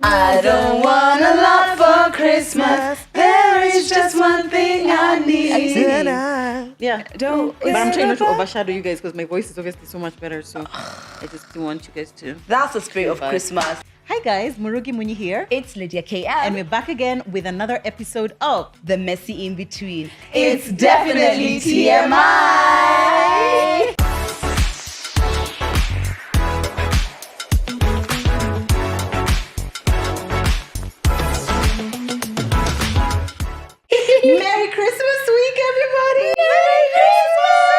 I don't want a lot for Christmas. There is just one thing I need. Yeah, don't. But I'm trying not to overshadow you guys because my voice is obviously so much better. So I just do want you guys to. That's the spirit of Christmas. Hi guys, Murugi Muni here. It's Lydia KM. And we're back again with another episode of The Messy In Between. It's definitely TMI. Merry Christmas week, everybody! Merry Christmas!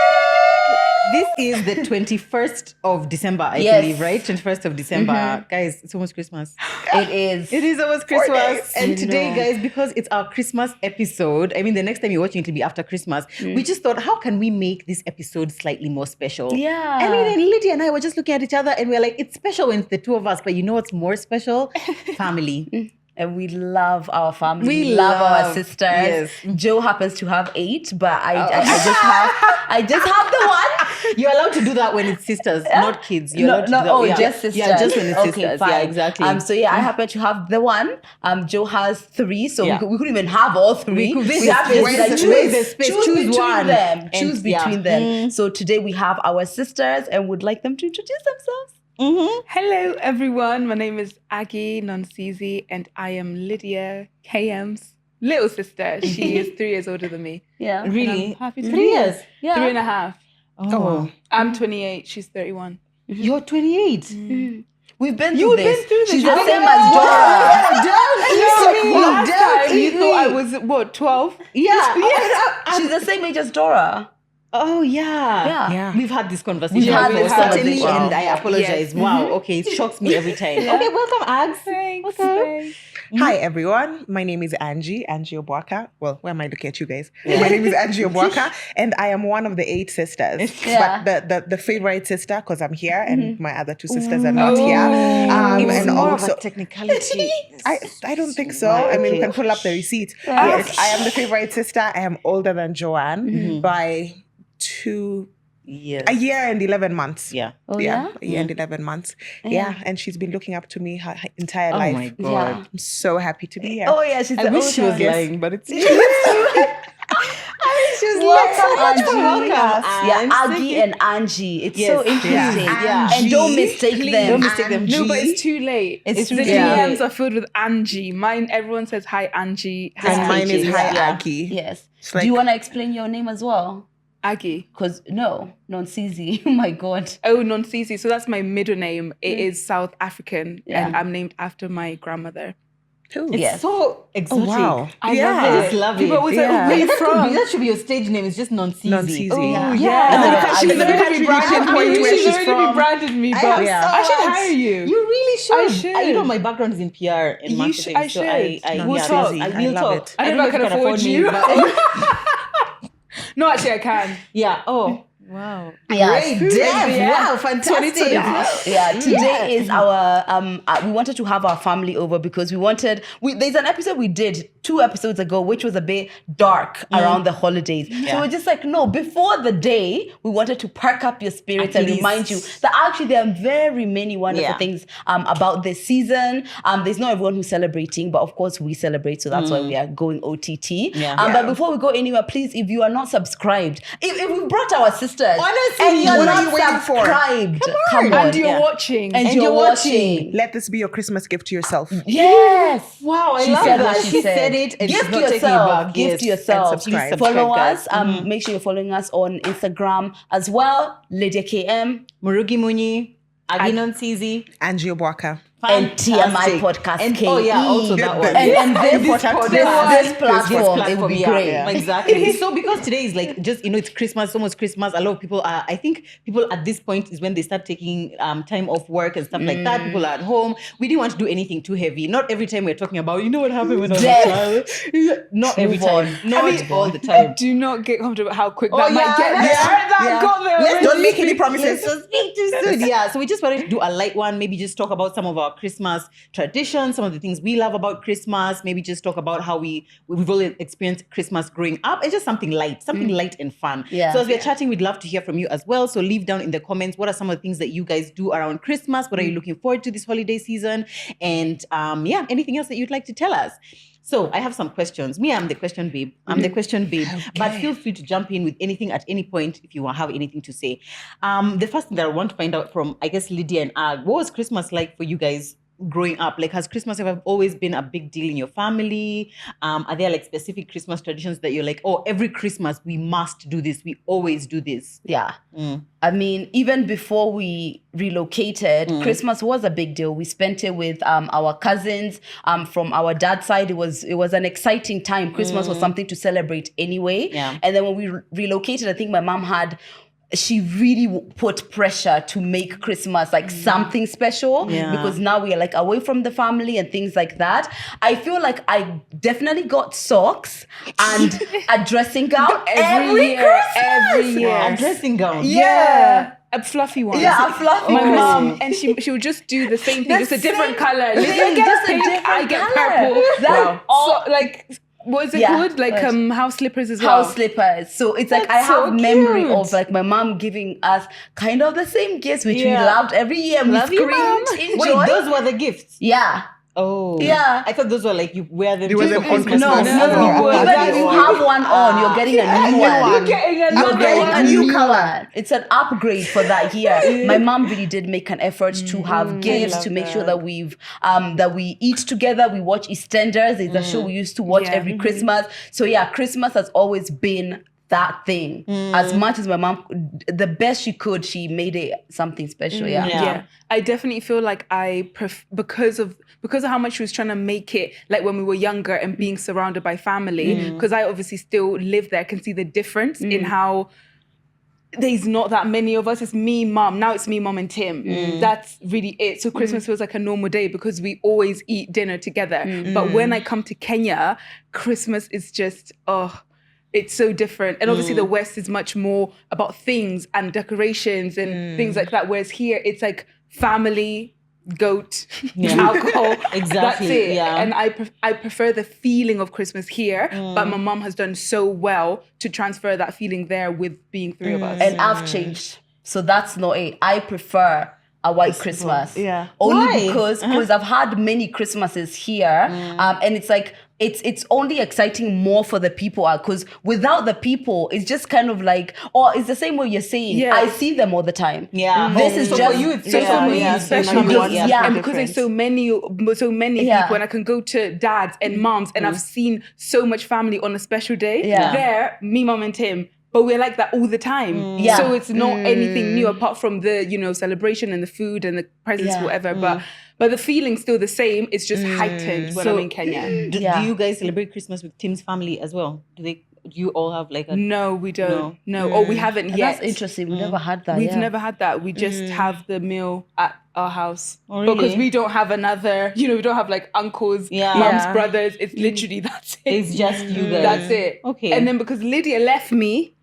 This is the 21st of December, I believe, right? 21st of December. Mm-hmm. Guys, it's almost Christmas. It is. It is almost Christmas. And today, guys, because it's our Christmas episode, I mean, the next time you're watching it will be after Christmas, we just thought, how can we make this episode slightly more special? Yeah. I mean, and Lydia and I were just looking at each other and we're like, it's special when it's the two of us, but you know what's more special? Family. And we love our family. We love our sisters. Yes. Joe happens to have 8, but I just have the one. You're allowed to do that when it's sisters, not kids. You're allowed to do that. Just sisters. Yeah, just when it's sisters. Fine. Yeah, exactly. I happen to have the one. Joe has 3, so we couldn't even have all 3. We have to choose between them. Choose between them. So today we have our sisters and would like them to introduce themselves. Mm-hmm. Hello, everyone. My name is Aggie Nonsizi, and I am Lydia KM's little sister. She is 3 years older than me. Yeah. Really? I'm happy to 3 years? Yeah. 3.5. Oh, wow. I'm 28. She's 31. Mm-hmm. You're 28? Mm-hmm. We've been through this. She's the same as Dora. Last time you thought I was, 12? Yeah. She's the same age as Dora. Oh, yeah. We've had this conversation. Certainly, and I apologize. Yes. Wow, okay, it shocks me every time. Okay, welcome, Ags. Thanks. Hi, everyone. My name is Angie Obuaka. Well, why am I looking at you guys? My name is Angie Obuaka, and I am one of the 8 sisters. But the favorite sister, because I'm here, and my other 2 sisters are not here. And more also of a technicality. I don't think so. I mean, we can pull up the receipt. Yes, I am the favorite sister. I am older than Joanne by 2 years. A year and 11 months. Yeah. A year and 11 months. Yeah. And she's been looking up to me her entire life. Oh my God. Yeah. I'm so happy to be here. Oh yeah, she's I wish she was lying, but it's true. Welcome. Yeah, Aggie and Angie. It's so interesting. Yeah. And don't mistake them. Don't mistake them. No, but it's too late. It's too the late. DMs are filled with Angie. Mine, everyone says hi, Angie. And mine is hi, Aggie. Yes. Like, do you want to explain your name as well? Aggie. Because Nonsizi. Oh my God. Oh, Nonsizi. So that's my middle name. It is South African, and I'm named after my grandmother. It's so exotic. Oh, wow. I love it. People always say, where are you from? That should be your stage name. It's just Nonsizi. Oh, yeah. And then she's already branded me, but I should hire you. You really should. I should. You know, my background is in PR and marketing. I should. We'll talk. I will talk. I don't know if I can afford you. No, actually, I can. Yeah. Oh. Wow. Yes. Great. Wow, fantastic. Today is our we wanted to have our family over because there's an episode we did 2 episodes ago which was a bit dark around the holidays. So we're just like, no, before the day we wanted to perk up your spirits and remind you that actually there are very many wonderful things about this season. There's not everyone who's celebrating, but of course we celebrate, so that's why we are going OTT. But before we go anywhere, please, if you are not subscribed, if we brought our sisters, honestly, and you're what are not you waiting for? subscribed, come on. And you're watching. And you're watching. Let this be your Christmas gift to yourself. Yes. Wow, I She love said that. what she said. It and Gift she's not taking it yourself. back. Gift Yes. yourself. And subscribe. Follow Guys. us. Make sure you're following us on Instagram as well. Lydia KM Murugi Muni, Aggie Nonsizi, Angie Obuaka. and TMI Podcast and, KE. also that one. And this This platform, it would be great. Exactly. So because today is like just, it's Christmas, almost Christmas. A lot of people are, I think people at this point is when they start taking time off work and stuff like that. People are at home. We didn't want to do anything too heavy. Not every time we're talking about, what happened when I was a child. Not every time. Not all the time. Do not get comfortable how quick that might get there. Yeah. Got there. Don't make any promises. So speak too soon. Yeah. So we just wanted to do a light one, maybe just talk about some of our our Christmas traditions, some of the things we love about Christmas, maybe just talk about how we've all experienced Christmas growing up. It's just something light and fun. Yeah. So as we're chatting, we'd love to hear from you as well. So leave down in the comments, what are some of the things that you guys do around Christmas? What are you looking forward to this holiday season? And anything else that you'd like to tell us. So I have some questions. Me, I'm the question babe. But feel free to jump in with anything at any point if you have anything to say. The first thing that I want to find out from, I guess, Lydia and Ag, what was Christmas like for you guys growing up? Like, has Christmas ever always been a big deal in your family? Are there like specific Christmas traditions that you're like, oh, every Christmas we must do this, we always do this? Yeah. I mean, even before we relocated, Christmas was a big deal. We spent it with our cousins. From our dad's side, it was an exciting time. Christmas was something to celebrate anyway. Yeah. And then when we relocated, I think my mom she really put pressure to make Christmas like something special because now we are like away from the family and things like that. I feel like I definitely got socks and a dressing gown every year. A dressing gown. Yeah. A fluffy one. Yeah, a fluffy My Christmas. mom, and she would just do the same thing, just a different color. thing, Lydia gets just a pink, different I get color. purple. That's all. So, like, what is it Yeah. called? Like house slippers as well. House slippers. So it's like That's I have so memory cute. of like my mom giving us kind of the same gifts, which we Yeah. loved every year. We Love you, screamed, Mom. enjoyed. Wait, those were the gifts? Yeah. Oh. Yeah. I thought those were like you wear them It was just on for Christmas. No, Christmas. even if you have one on, you're getting a new one. You're getting a You're new getting one. a new color. It's an upgrade for that year. My mom really did make an effort to have gifts, love to make sure that. that that we eat together. We watch EastEnders. It's a show we used to watch Yeah. every Christmas. So yeah, Christmas has always been that thing. As much as my mom, the best she could, she made it something special. Yeah. Yeah. I definitely feel like because of how much she was trying to make it like when we were younger and being surrounded by family, because I obviously still live there, I can see the difference in how there's not that many of us. It's me, mom. Now it's me, mom, and Tim. That's really it. So Christmas feels like a normal day because we always eat dinner together. But when I come to Kenya, Christmas is just, it's so different. And obviously the West is much more about things and decorations and things like that. Whereas here it's like family, goat, alcohol. Exactly. That's it. Yeah. And I prefer the feeling of Christmas here, but my mom has done so well to transfer that feeling there with being three of us. And I've changed. So that's not it. I prefer a white Christmas. Yeah. Only Why? because I've had many Christmases here. And it's like, it's only exciting more for the people because without the people, it's just kind of like, it's the same way you're saying. Yeah. I see them all the time. Yeah. This is So just for you, it's So just for me, especially because- yeah. and because there's so many Yeah. people, and I can go to dads and moms, and I've seen so much family on a special day. Yeah. There, me, mom, and Tim. But we're like that all the time. Yeah. So it's not anything new apart from the, celebration and the food and the presents, Yeah. whatever. But the feeling's still the same. It's just heightened when I'm in Kenya. Do you guys celebrate Christmas with Tim's family as well? Do you all have like a... No, we don't. No. Or we haven't And yet. that's interesting. We never had that. We've yeah. never had that. We just have the meal at our house. Oh, really? Because we don't have another, we don't have like uncles, Yeah. mums, Yeah. brothers. It's literally that's it. It's just you guys. That's it. Okay. And then because Lydia left me,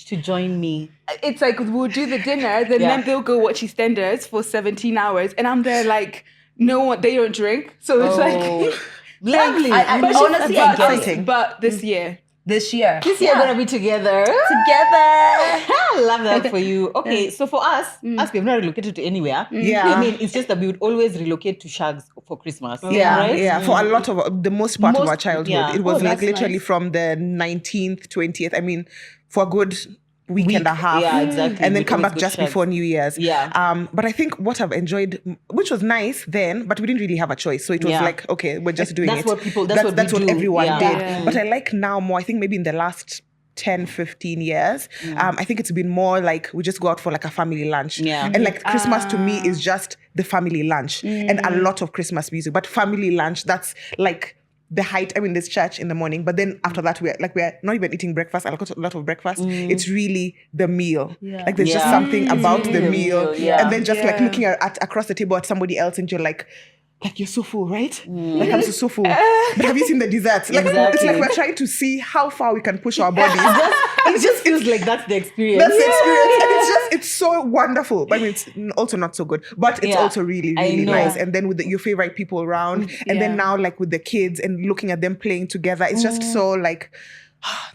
to join me. it's like we'll do the dinner, then they'll go watch EastEnders for 17 hours. And I'm there like, no one, they don't drink. So it's like... Lovely. I But honestly, I get it. But this year... This year. This year we're gonna be together. Together. I love that for you. Okay, so for us we've not relocated to anywhere. Yeah. I mean, it's just that we would always relocate to Shags for Christmas. Yeah. Right? Yeah, for a lot of the most part of our childhood, yeah. it was Oh, like that's literally nice. from the 19th, 20th. I mean, for a good week and a half. Yeah, exactly. And then We'd come always back go just Shags. before New Year's. Yeah. But I think what I've enjoyed, which was nice then, but we didn't really have a choice. So it was Yeah. like, okay, we're just doing That's it. what people- that's what we do. everyone Yeah. did. Yeah. But I like now more, I think maybe in the last 10, 15 years, I think it's been more like we just go out for like a family lunch. Yeah. And like Christmas to me is just the family lunch and a lot of Christmas music. But family lunch, that's like the height. I mean, there's church in the morning, but then after that, we're not even eating breakfast. I got a lot of breakfast. It's really the meal. Yeah. Like there's just Yeah. something about the meal. Yeah. And then just like Yeah. looking at across the table at somebody else and you're like, like, you're so full, right? Like, I'm so full. But have you seen the desserts? Like, it's like we're trying to see how far we can push our bodies. It just feels like that's the experience. That's the experience. And it's so wonderful. I mean, it's also not so good, but it's also really, really nice. And then with your favorite people around, and then now like with the kids and looking at them playing together, it's just so like,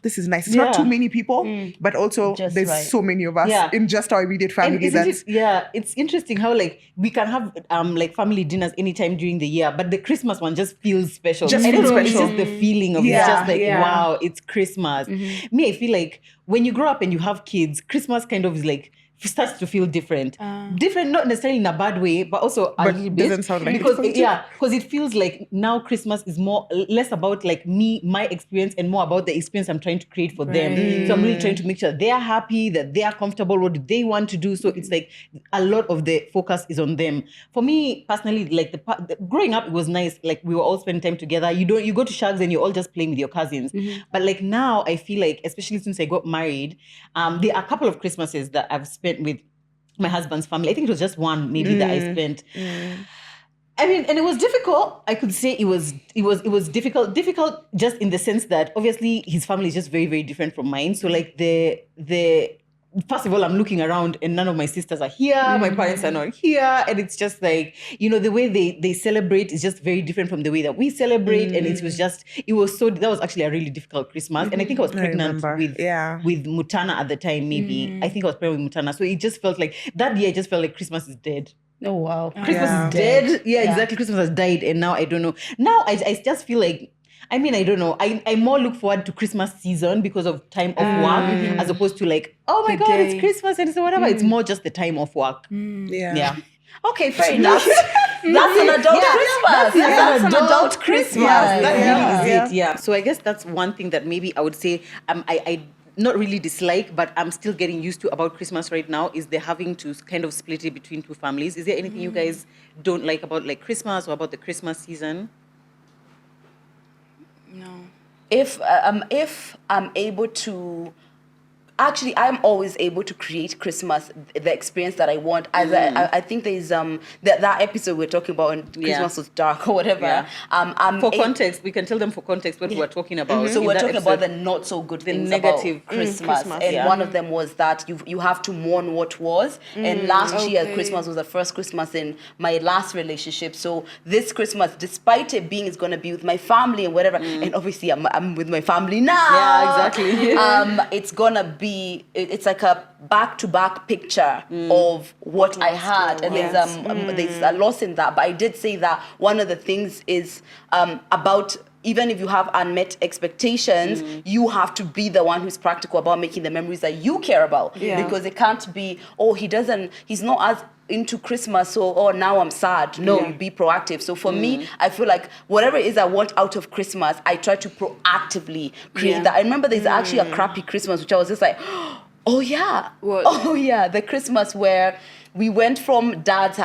this is nice. It's not too many people, but also Just there's right. so many of us in just our immediate family. It's interesting how like we can have like family dinners anytime during the year, but the Christmas one just feels special. Just I don't feels know, it's special. just the feeling of it's just like wow, it's Christmas. Me, I feel like when you grow up and you have kids, Christmas kind of is like starts to feel different. Different, not necessarily in a bad way, but also a little bit. Doesn't sound like because it. because it feels like now Christmas is less about like me, my experience, and more about the experience I'm trying to create for them. So I'm really trying to make sure they're happy, that they are comfortable, what do they want to do. So it's like a lot of the focus is on them. For me personally, like the growing up, it was nice. Like we were all spending time together. You go to Shags and you're all just playing with your cousins. But like now I feel like, especially since I got married, there are a couple of Christmases that I've spent with my husband's family. I think it was just one maybe that I spent. I mean, and it was difficult. I could say it was difficult just in the sense that obviously his family is just very, very different from mine. So like the first of all, I'm looking around and none of my sisters are here. My parents are not here. And it's just like, the way they celebrate is just very different from the way that we celebrate. And that was actually a really difficult Christmas. And I think I was pregnant with Mutana at the time, maybe. I think I was pregnant with Mutana. So it just felt like, that year I just felt like Christmas is dead. Oh, wow. Christmas is dead. Yeah, exactly. Christmas has died. And now I don't know. Now I just feel like, I mean, I don't know. I more look forward to Christmas season because of time off work, as opposed to like, oh my God, it's Christmas and so whatever. It's more just the time off work. Yeah. Okay, fair enough. That's an adult Christmas. That's an adult Christmas. That really is it. Yeah. So I guess that's one thing that maybe I would say I not really dislike, but I'm still getting used to about Christmas right now, is they're having to kind of split it between two families. Is there anything you guys don't like about like Christmas or about the Christmas season? No. If I'm able to, actually, I'm always able to create Christmas, the experience that I want. As I think there's that episode we're talking about, when Christmas was dark or whatever. Yeah. For context, we can tell them for context what we're talking about. So we're talking about the not so good things, the negative about Christmas. And one of them was that you have to mourn what was. And last year Christmas was the first Christmas in my last relationship. So this Christmas, despite it being, it's going to be with my family and whatever, and obviously I'm with my family now. Yeah, exactly. It's gonna be, it's like a back-to-back picture of what I had, and there's a loss in that. But I did say that one of the things is about, even if you have unmet expectations, you have to be the one who's practical about making the memories that you care about. Because it can't be, he's not as into Christmas, so now I'm sad. No, you be proactive. So for me, I feel like whatever it is I want out of Christmas, I try to proactively create that. I remember there's actually a crappy Christmas, which I was just like, oh yeah. What? Oh yeah, the Christmas where we went from dad's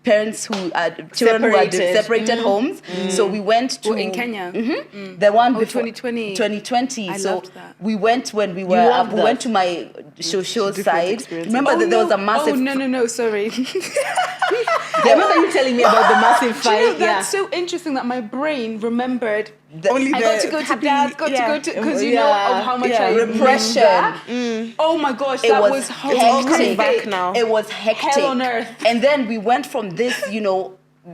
parents who children who had separated homes. So we went to in Kenya. The one before 2020. 2020. I so loved that. we went when we were we went to my show side. Remember that there was a massive. Oh no, sorry. I remember you telling me about the massive fight. That's so interesting that my brain remembered. Only I got to go to dad's, got to go to, because you know of how much I repression. That. Oh my gosh, that was hectic. Back now. It was hectic. Hell on earth. And then we went from this,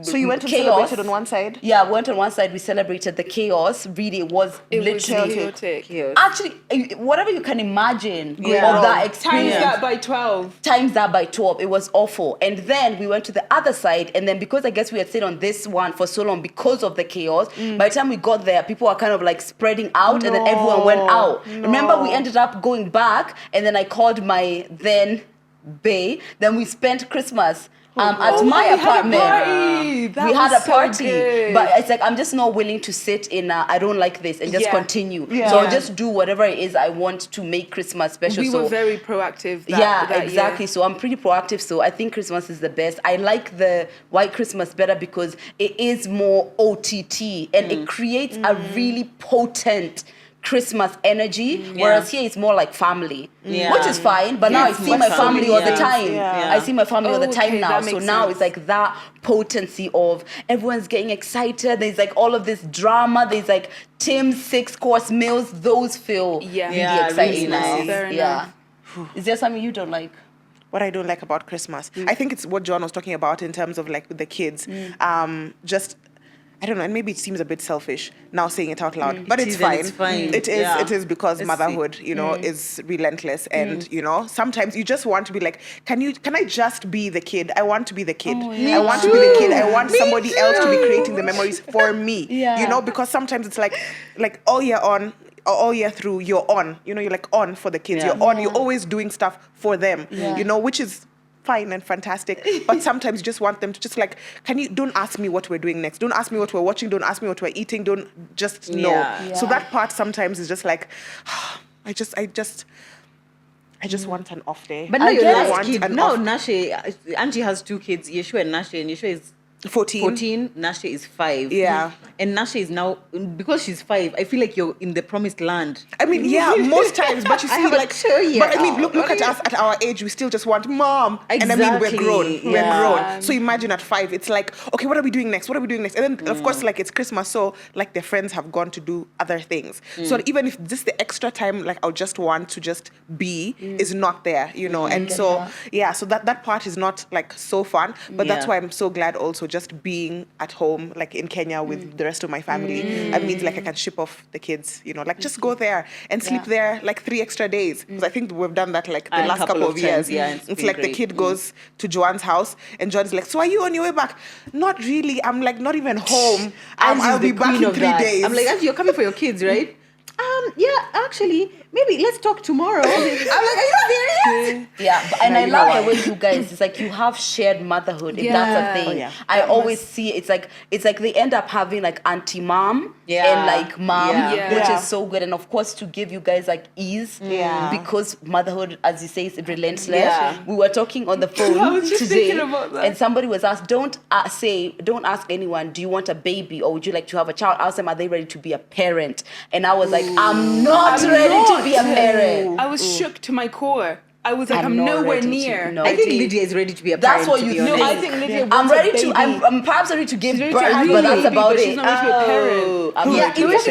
So you went and chaos. celebrated on one side? Yeah, we went on one side. We celebrated the chaos. Really, it was literally chaotic. Actually, whatever you can imagine of that experience. Times that by 12. Times that by 12. It was awful. And then we went to the other side. And then because I guess we had stayed on this one for so long because of the chaos, by the time we got there, people were kind of like spreading out and then everyone went out. Remember, we ended up going back and then I called my then bae. Then we spent Christmas at my apartment. We had a party. So but it's like, I'm just not willing to sit in I don't like this and just continue. So I'll just do whatever it is I want to make Christmas special. We were very proactive that exactly. year. So I'm pretty proactive. So I think Christmas is the best. I like the white Christmas better because it is more OTT and it creates a really potent Christmas energy, whereas here it's more like family, Yeah. which is fine. But now I it's see more my family all the family, time. yeah. I see my family all the time Okay, now. that So makes now sense. it's like that potency of everyone's getting excited. There's like all of this drama. There's like Tim's 6-course meals. Those feel Yeah. really Yeah, exciting really now. nice. Fair Yeah. Is there something you don't like? What I don't like about Christmas, I think it's what John was talking about in terms of like with the kids. Just I don't know, and maybe it seems a bit selfish now saying it out loud, but It it's is and fine. it's fine. It is. Yeah. It is because Let's motherhood, is relentless, and sometimes you just want to be like, can I just be the kid? I want to be the kid. I want to be the kid. I want somebody else to be creating the memories for me. Yeah. Because sometimes it's like all year on. All year through, you're on. You're like on for the kids. Yeah. You're on. You're always doing stuff for them. Yeah. Which is fine and fantastic. But sometimes you just want them to just like, don't ask me what we're doing next. Don't ask me what we're watching. Don't ask me what we're eating. Don't just know. Yeah. So Yeah. that part sometimes is just like, I just want an off day. But now I your get last want kid, an now off- Nashe, Angie has 2 kids, Yeshua and Nashe is 14. 14, Nashe is 5. Yeah. And Nashe is now, because she's 5, I feel like you're in the promised land. I mean, yeah, most times, but you I see, have a like, 2-year but I mean, look old. at us at our age. We still just want mom, and I mean, we're Exactly, grown, yeah. we're grown. So imagine at 5, it's like, okay, what are we doing next? What are we doing next? And then, of course, like it's Christmas, so like their friends have gone to do other things. So even if just the extra time, like I'll just want to just be, is not there, And so so that part is not like so fun. But that's Yeah. why I'm so glad also just being at home, like in Kenya with the rest of my family. It means like I can ship off the kids, like just go there and sleep there like 3 extra days. Because I think we've done that like the A last couple of years. times, yeah, it's It's been like the great. kid goes to Joanne's house and Joanne's like, so are you on your way back? Not really. I'm like not even home. Angie's I'll the be back queen in of 3 that. days. I'm like, Angie, you're coming for your kids, right? Yeah, actually, maybe let's talk tomorrow. I'm like, are you serious? Yeah, and Now I you know love why. the way you guys, it's like you have shared motherhood, if Yeah. that's a thing. Oh, yeah. I always see it's like they end up having like auntie mom Yeah. and like mom, Yeah. which Yeah. is so good. And of course to give you guys like ease, Yeah. because motherhood, as you say, is relentless. Yeah. We were talking on the phone I was just today, thinking about that. and somebody was asked, don't ask anyone, do you want a baby or would you like to have a child? Ask them, are they ready to be a parent? And I was like, I'm not ready to be a parent. I was shook to my core. I was like, I'm I'm not nowhere ready to- near. no. I think Lydia is ready to be a That's parent. what to you be think. honest. I think Lydia I'm wants a ready to. baby. I'm perhaps ready to give She's ready birth, to have but a that's baby, about but it. she's not ready to be a parent. I'm Yeah, ready to in be a fact,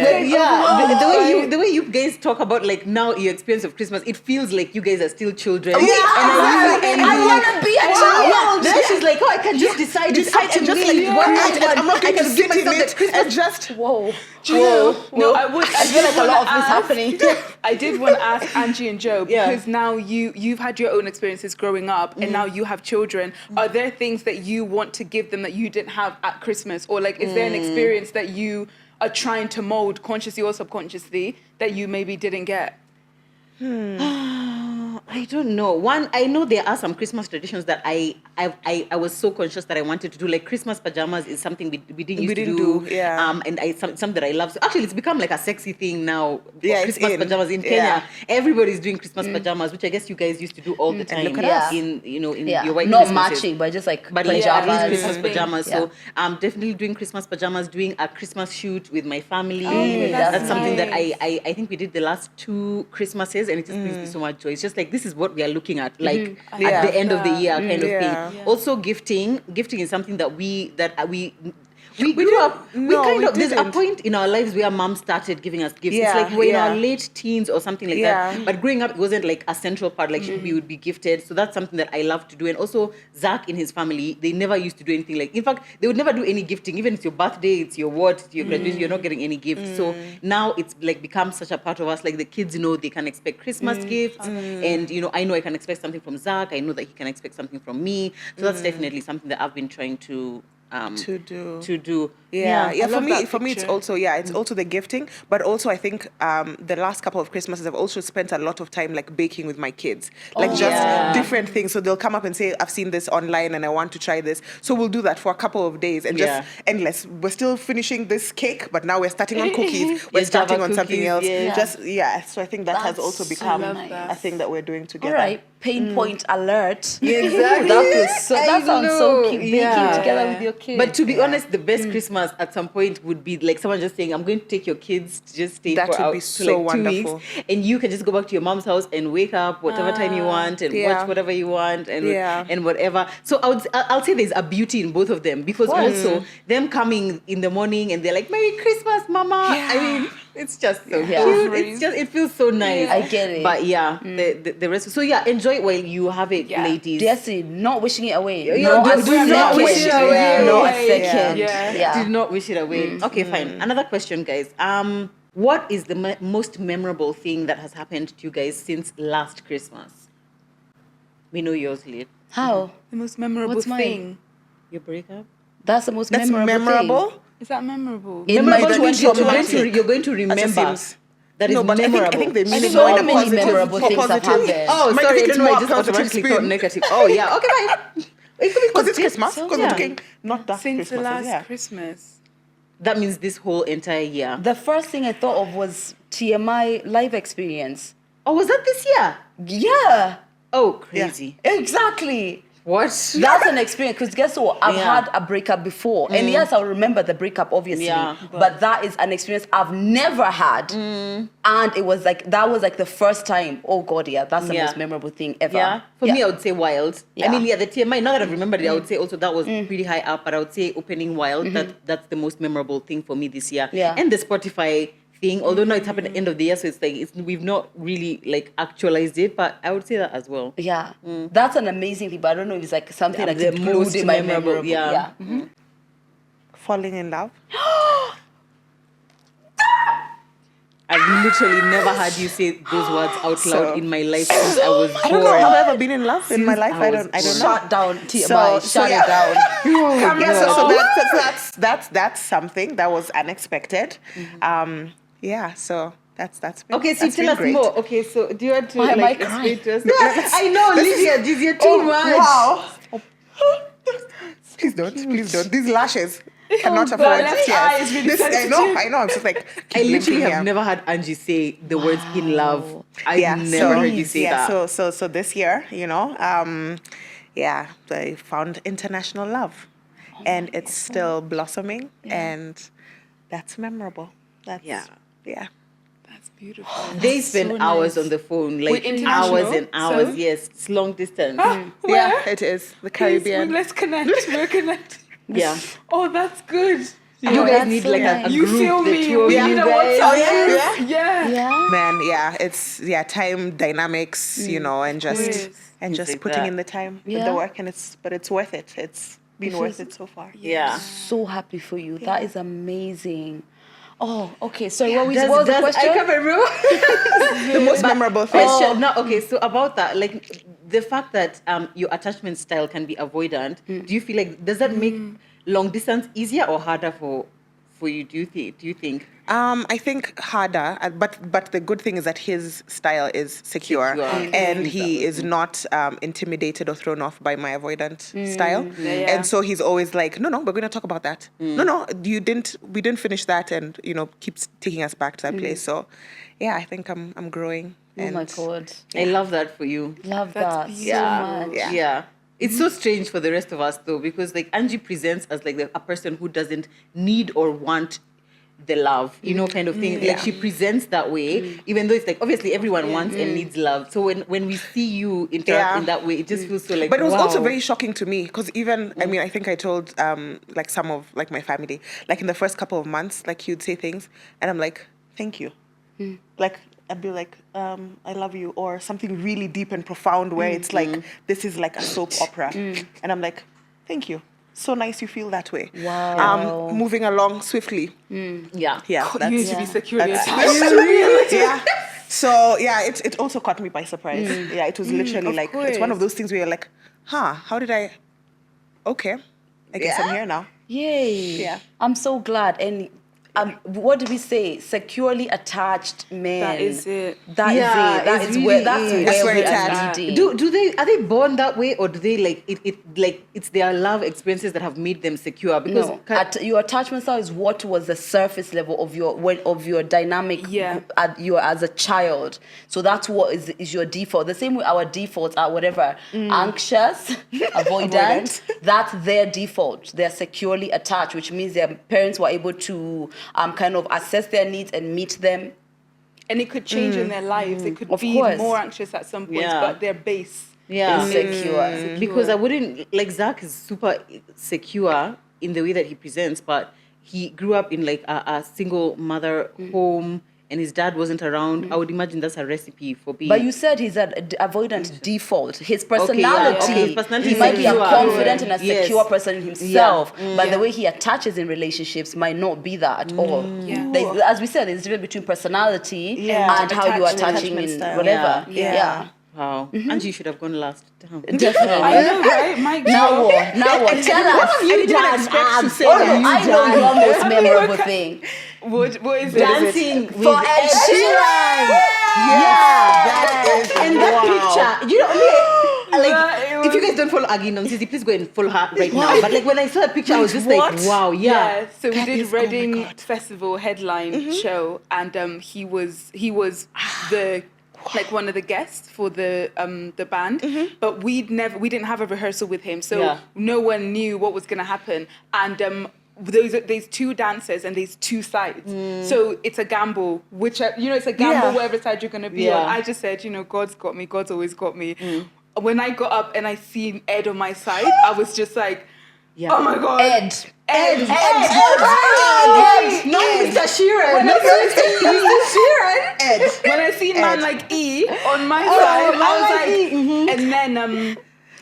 parent. the way you guys talk about like now your experience of Christmas, it feels like you guys are still children. Yeah, and I really envy I you. want to be a Yeah. child. Then she's like, oh, I can just decide. It's up to and just me. like What I and want. I'm not going I to can sit give in myself it the Christmas and just Whoa. No, I would. I feel like a lot of this happening. I did want to ask Angie and Joe Yeah. because now you've had your own experiences growing up, and now you have children. Are there things that you want to give them that you didn't have at Christmas, or like is there an experience that you are trying to mold consciously or subconsciously that you maybe didn't get? I don't know. One, I know there are some Christmas traditions that I was so conscious that I wanted to do. Like Christmas pajamas is something we didn't used to do. Yeah. And something that I love. So actually, it's become like a sexy thing now. Yeah, it's Christmas in. pajamas in Yeah. Kenya. Everybody's doing Christmas pajamas, which I guess you guys used to do all the time. look at us. in Yeah, your white not Christmases. matching, but just like But pajamas. yeah, at least Christmas Something. pajamas. Yeah. So I'm definitely doing Christmas pajamas, doing a Christmas shoot with my family. that's That's something that nice. I think we did the last 2 Christmases, and it just brings me so much joy. It's just like this is what we are looking at, like Yeah. at the end of the year kind of Yeah. thing. Also, gifting is something that we grew up. No, we there's a didn't. point in our lives where mom started giving us gifts. Yeah, It's like we're in yeah. our late teens or something like Yeah. that. But growing up, it wasn't like a central part. Like we would be gifted. So that's something that I love to do. And also, Zach and his family, they never used to do anything like. In fact, they would never do any gifting. Even if it's your birthday, it's your it's your graduation, you're not getting any gifts. So now it's like become such a part of us. Like the kids know they can expect Christmas gifts, and I know I can expect something from Zach. I know that he can expect something from me. So that's definitely something that I've been trying to do. Yeah. I For love me, that it's picture. also it's also the gifting, but also I think the last couple of Christmases I've also spent a lot of time like baking with my kids, like different things. So they'll come up and say, "I've seen this online and I want to try this." So we'll do that for a couple of days and just endless. We're still finishing this cake, but now we're starting on cookies. We're Yeah, starting Java on something cookies, else. yeah. So I think that has That's also so become nice. a thing that we're doing All together. right, pain point alert. Exactly. That sounds so cute. Baking together with your kids. But to be honest, the best Christmas at some point would be like someone just saying, I'm going to take your kids to just stay That for would be for so like 2 wonderful. weeks. And you can just go back to your mom's house and wake up whatever time you want and watch whatever you want and whatever. So I'll say there's a beauty in both of them, because also them coming in the morning and they're like, Merry Christmas, Mama. I mean, it's just so cute. It feels so nice. I get it. But the rest. So enjoy it while you have it, ladies. Yes, not wishing it away. Do not wish it away. Not a second. Do not wish it away. Okay, fine. Another question, guys. What is the most memorable thing that has happened to you guys since last Christmas? We know yours, Lid. How? The most memorable What's mine? thing. Your breakup? That's the most That's memorable thing. Is that memorable? In my Memorable means 2020. you're going to remember. seems- That is No, but memorable. I think they mean it So more in a many positive. memorable for things have positive. happened. Oh, Might sorry. think I it's don't know. more I just positive automatically spin. thought negative. Oh, yeah. Okay, fine. It could be Because it's positive. Christmas. Because we're talking not that Since the Christmas. last Christmas. That means this whole entire year. The first thing I thought of was TMI live experience. Oh, was that this year? Yeah, Oh, crazy. exactly. What? That's an experience, because guess what? I've Yeah. had a breakup before. And yes, I'll remember the breakup, obviously. Yeah. But that is an experience I've never had. And it was like, that was like the first time. Oh God, yeah, that's the Yeah. most memorable thing ever. Yeah. For me, I would say Wild. Yeah. I mean, the TMI, now that I've remembered it, I would say also that was pretty high up, but I would say opening Wild, that's the most memorable thing for me this year. Yeah. And the Spotify thing, although now it's happened at the end of the year, so it's like, we've not really like actualized it, but I would say that as well. Yeah. That's an amazing thing, but I don't know if it's like something Yeah, like the the most most in my memorable, memorable. yeah. Falling in love. I've literally never had you say those words out loud in my life since I was born. I don't know. Have I ever been in love in my Since life? I I was don't know. Shut down TMI. So Shut yeah. it down. That's something that was unexpected. Yeah, so that's been, Okay, so that's tell been us great. more. Okay, so do you want to Why am I like crying? explain to us? I know, Lydia, this is too much. Wow. Please don't. These lashes cannot God, afford left eye is really I know. I'm just like I keep literally blinking have here. never had Angie say the words in love. I've never heard you say that. So this year, I found international love, and it's still blossoming, and that's memorable. That's Yeah. That's beautiful. They spend so hours nice. on the phone, Wait, like international? hours and hours. So? Yes, it's long distance. Where? Yeah, it is the Please, Caribbean. let's connect. We're connected. Yeah. Oh, that's good. You guys that's need so like nice. a You group, feel the me? two of We you need a guys. WhatsApp. yeah? Yeah. Man, it's time dynamics, and just like putting that. in the time, Yeah. the work, and it's worth it. It's been worth it so far. Yeah. So happy for you. That is amazing. Oh, okay. So what was Does the question? I can't remember. The most memorable thing. Question. No, okay. So about that, like the fact that your attachment style can be avoidant. Do you feel like does that make long distance easier or harder for you? Do you think? I think harder, but the good thing is that his style is secure, Secure. and he is not intimidated or thrown off by my avoidant style. Yeah. And so he's always like, no, we're going to talk about that. No, we didn't finish that, and keeps taking us back to that place. So, yeah, I think I'm growing. Oh my and- God. I love that for you. Love That's that beautiful. so much. Yeah. It's so strange for the rest of us though, because like Angie presents as like a person who doesn't need or want the love, kind of thing. Like she presents that way, even though it's like obviously everyone wants and needs love. So when we see you interact in that way, it just feels so like. But it was wow. also very shocking to me because even I think I told like some of like my family, like in the first couple of months, like he would say things and I'm like, thank you. Like I'd be like, I love you, or something really deep and profound where it's like this is like a soap opera, and I'm like, thank you. So nice you feel that way. Wow. Moving along swiftly. Yeah. Yeah. You need to be secure in your that's- attachment. yeah. So yeah, it also caught me by surprise. Yeah, it was literally of like it's one of course. those things where you're like, how did I? Okay, I guess I'm here now. Yay. Yeah. I'm so glad. And what do we say? Securely attached men. That is it. That is Yeah, it. That it's is really where that's is. where That's where we it's are at. leading. Are they born that way, or do they like it's their love experiences that have made them secure? Because No, your attachment style is what was the surface level of your dynamic. Yeah. You as a child. So that's what is your default. The same way our defaults are whatever anxious, avoidant. That's their default. They're securely attached, which means their parents were able to kind of assess their needs and meet them. And it could change in their lives. They could Of be course. more anxious at some points, Yeah. but their base. yeah, Insecure. because I wouldn't like Zach is super secure in the way that he presents, but he grew up in like a single mother home, and his dad wasn't around. I would imagine that's a recipe for being. But you said he's an avoidant default. His personality, Okay, his personality he is might be a secure. confident and a Yes. secure person in himself, but Yeah. the way he attaches in relationships might not be that at all. Yeah. As we said, there's a difference between personality Yeah. and how you're Attachment attaching in style. whatever. Yeah. Yeah. Wow, Angie should have gone last. Damn. Definitely. I know, right? My Now God. what? Now what? Tell us. I didn't expect to say Oh, that. no, I know your most memorable thing. What is it? Dancing with For Ed Sheeran. That is And that picture, you know, like That if you guys don't follow Aggie Nonsense, please go and follow her right now. But like when I saw that picture, I was just like, wow, Yeah, so we That did is- oh my Reading God. Festival headline show, and he was the like one of the guests for the band, but we didn't have a rehearsal with him, so Yeah. no one knew what was gonna happen, and there's two dancers and there's two sides, so it's a gamble. It's a gamble Yeah. whatever side you're gonna be Yeah. on. I just said, God's got me. God's always got me. When I got up and I seen Ed on my side, I was just like, Yeah. oh my God. Ed. Ed. Not Mr. Sheeran. Not Mr. Sheeran. When I seen man like E on my side, I was like, and then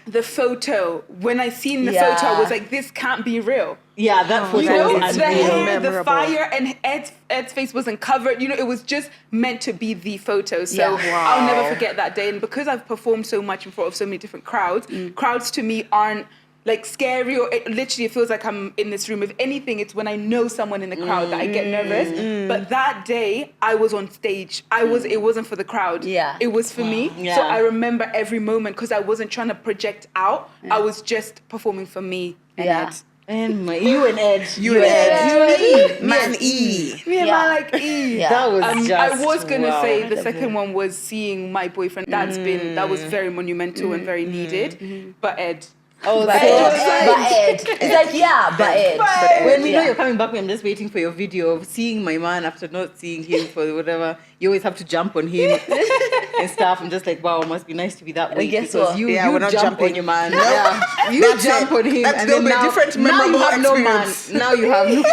the photo. When I seen the photo, I was like, this can't be real. Yeah, that photo You know, was the unreal. hair, the Memorable. fire, and Ed's face wasn't covered. It was just meant to be the photo. So Yeah. I'll never forget that day. And because I've performed so much in front of so many different crowds, crowds to me aren't like scary, or it feels like I'm in this room. If anything, it's when I know someone in the crowd that I get nervous. But that day I was on stage. It wasn't for the crowd. Yeah. It was for me. Yeah. So I remember every moment because I wasn't trying to project out. I was just performing for me and Yeah. Ed. And you and Ed. You and Ed. Man E. Me and Yeah. my like E. Yeah. That was just, I was gonna wow. say the second one was seeing my boyfriend. That was very monumental and very needed. But Ed. Oh, But so Ed. It's like, yeah, but Ed. when we know Yeah. you're coming back, I'm just waiting for your video of seeing my man after not seeing him for whatever. You always have to jump on him and stuff. I'm just like, wow, it must be nice to be that way. guess because what? you, Yeah, you we're not jump jumping. on your man. No. Yeah. You That's jump it. on him. That's and gonna then be a now, different now you memorable have no man. experience. Now you have no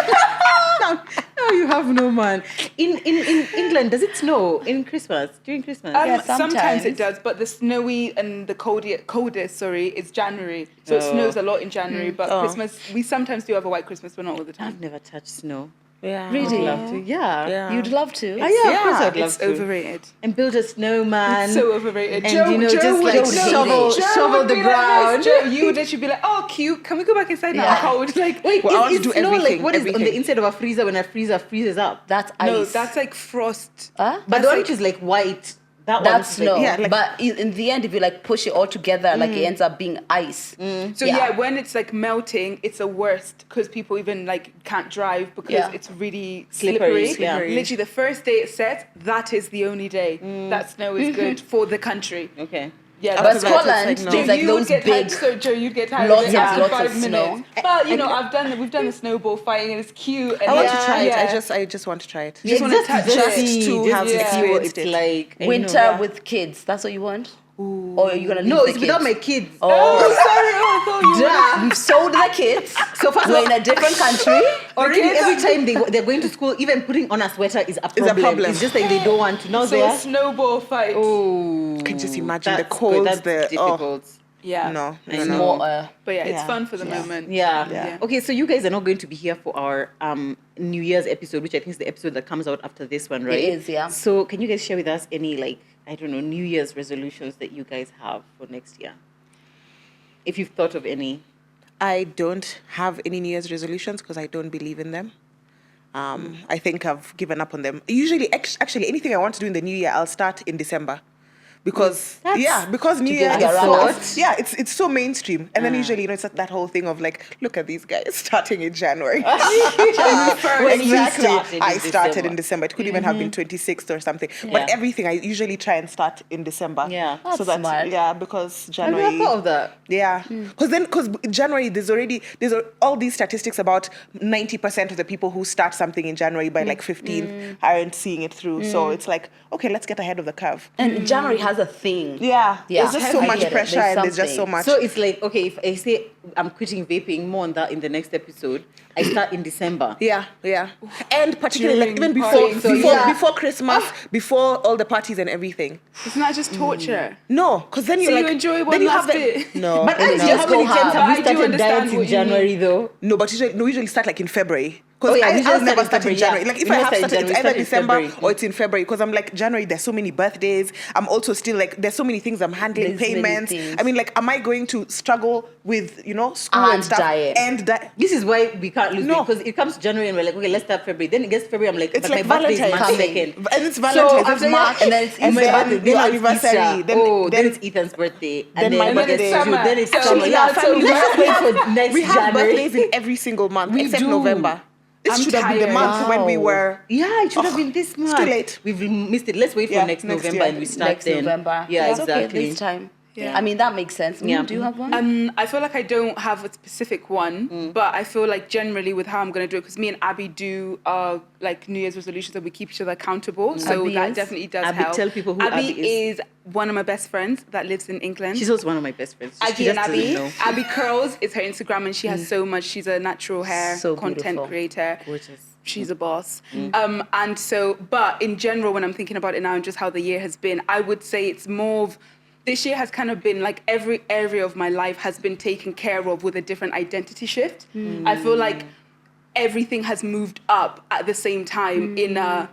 now you have no man. In England, does it snow in Christmas? During Christmas? Yeah, Sometimes sometimes. it does, but the snowy and the coldest, is January. So it snows a lot in January. But Christmas, we sometimes do have a white Christmas, but not all the time. I've never touched snow. Yeah. Really? I'd love to. Yeah. You'd love to. Oh, yeah, of course I'd love It's to. overrated. And build a snowman. It's so overrated. And just would like hate it. shovel would the be like ground. this. Joe, you would literally be like, oh, cute. Can we go back inside now? Yeah. I'm cold. Like, Wait, Well, I want is to do snow like everything, what is on the everything. inside of a freezer when a freezer freezes up? That's ice. no, that's like frost. Huh? But the one which is like white, that That's one's like, snow. yeah, like- But in the end, if you like push it all together, like it ends up being ice. So yeah, when it's like melting, it's the worst because people even like can't drive because Yeah. it's really Slippery, slippery. yeah. Literally, the first day it sets, that is the only day that snow is good for the country. Okay. Yeah, But After that, it's Scotland, like, no. there's like you those would get big. tired, so Joe, you'd get tired Lots of it of- after lots 5 of minutes. snow. But we've done the snowball fighting and it's cute. And I want yeah, to try it. yeah. I just want to try it. You just want to touch just it. see, to just have see what experienced it's it. like. I Winter know. with kids. That's what you want? Or are you gonna leave No, the it's without kids? my kids. Oh, Sorry, I thought you Duh. we've sold the kids. So first of We're all, in a different country. already kids- every time they're going to school, even putting on a sweater is a problem. problem. It's just like they don't want to. Now So they're a snowball fight. oh, Can just imagine the that's cold, good. That's the- difficult. Yeah. No, I no, know. no. More, But yeah, it's Yeah. fun for the moment. Yeah. Yeah. Okay, so you guys are not going to be here for our New Year's episode, which I think is the episode that comes out after this one, right? is, yeah. So can you guys share with us any New Year's resolutions that you guys have for next year? If you've thought of any. I don't have any New Year's resolutions because I don't believe in them. I think I've given up on them. Usually, actually, anything I want to do in the new year, I'll start in December. Because because New Year get your runners. it's so mainstream, and then usually it's that whole thing of like, look at these guys starting in January. When you Exactly. I in started in December. December. It could even have been 26th or something. But everything I usually try and start in December. Yeah. So That's that smart. because I January. never thought of that. Yeah, because January there's all these statistics about 90% of the people who start something in January by like 15th aren't seeing it through. So it's like, okay, let's get ahead of the curve. And January has a thing. Yeah, Yeah, there's just so I much get it. pressure There's and there's just so something. much. So it's like, okay, if I say I'm quitting vaping, more on that in the next episode, I start in December. yeah, and particularly like even During before parties. So, before Christmas, before all the parties and everything. Isn't that just torture? No, because then you're So like, you enjoy one then you last have the bit. no, But no, Angie, just how go many times hard. have I you do started understand diets in what you mean. January though? no, but we usually start like in February. Because Oh, yeah, we I'll usually never start start in in February, January. yeah. Like if We I never have start in started, it's January, either we start in December February. or it's in February. Because I'm like January, there's so many birthdays. I'm also still like there's so many things I'm handling, There's many payments. things. I mean, like, am I going to struggle with school And and stuff diet. and diet? This is why we can't lose No. weight, because it comes January and we're like, okay, let's start February. Then it gets February, I'm like, It's but like my birthday is Valentine's March coming. 2nd. And it's Valentine's, after it's March, and then it's and my Easter. birthday, Your then anniversary, anniversary. then- Then it's Ethan's birthday. then my birthday. Then it's Actually, summer. Yeah, now family. it's We have to wait for next We have January. birthdays in every single month except do. November. This I'm should have been the tired. month when we Wow. were. Yeah, it should have been this month. too late. We've missed it. Let's wait for Yeah, next next November year. and we start Next then. November. Yeah, It's exactly. okay, this time. Yeah. I mean, that makes sense. Yeah. Do you have one? I feel like I don't have a specific one, but I feel like generally with how I'm going to do it, because me and Abby do like New Year's resolutions and we keep each other accountable. So Abby that is? definitely does Abby, help. tell people who Abby Abby is. one of my best friends that lives in England. She's also one of my best friends. She Aggie just and doesn't Abby. know. Abby Curls is her Instagram and she has so much. She's a natural hair So content beautiful. creator. Gorgeous. She's a boss. And so, but in general, when I'm thinking about it now and just how the year has been, I would say it's more of, this year has kind of been like every area of my life has been taken care of with a different identity shift. I feel like everything has moved up at the same time in a,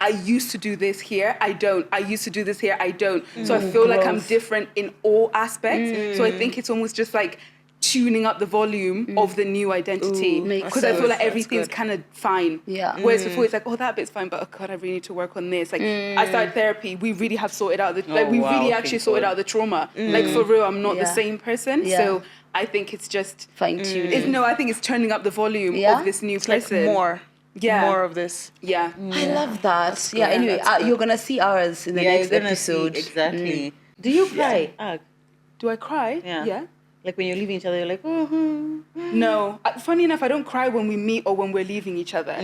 I used to do this here, I don't. I used to do this here, I don't. So I feel like I'm growth. different in all aspects. So I think it's almost just like tuning up the volume of the new identity. Makes Because I feel sense. like everything's kind of fine. Yeah. Whereas before it's like, oh, that bit's fine, but oh God, I really need to work on this. Like I started therapy, we really have sorted out the, like we wow, really thank actually sorted God. out the trauma. Like for real, I'm not the Yeah. same person. Yeah. So I think it's just, Fine tuning. it's, no, I think it's turning up the volume Yeah? of this new It's like person. more of this. Yeah. I love that. Yeah, good. anyway, That's good. you're going to see ours in the Yeah, next you're gonna see, episode. exactly. Do you cry? Do I cry? Yeah. Like when you're leaving each other, you're like, oh. No. Funny enough, I don't cry when we meet or when we're leaving each other.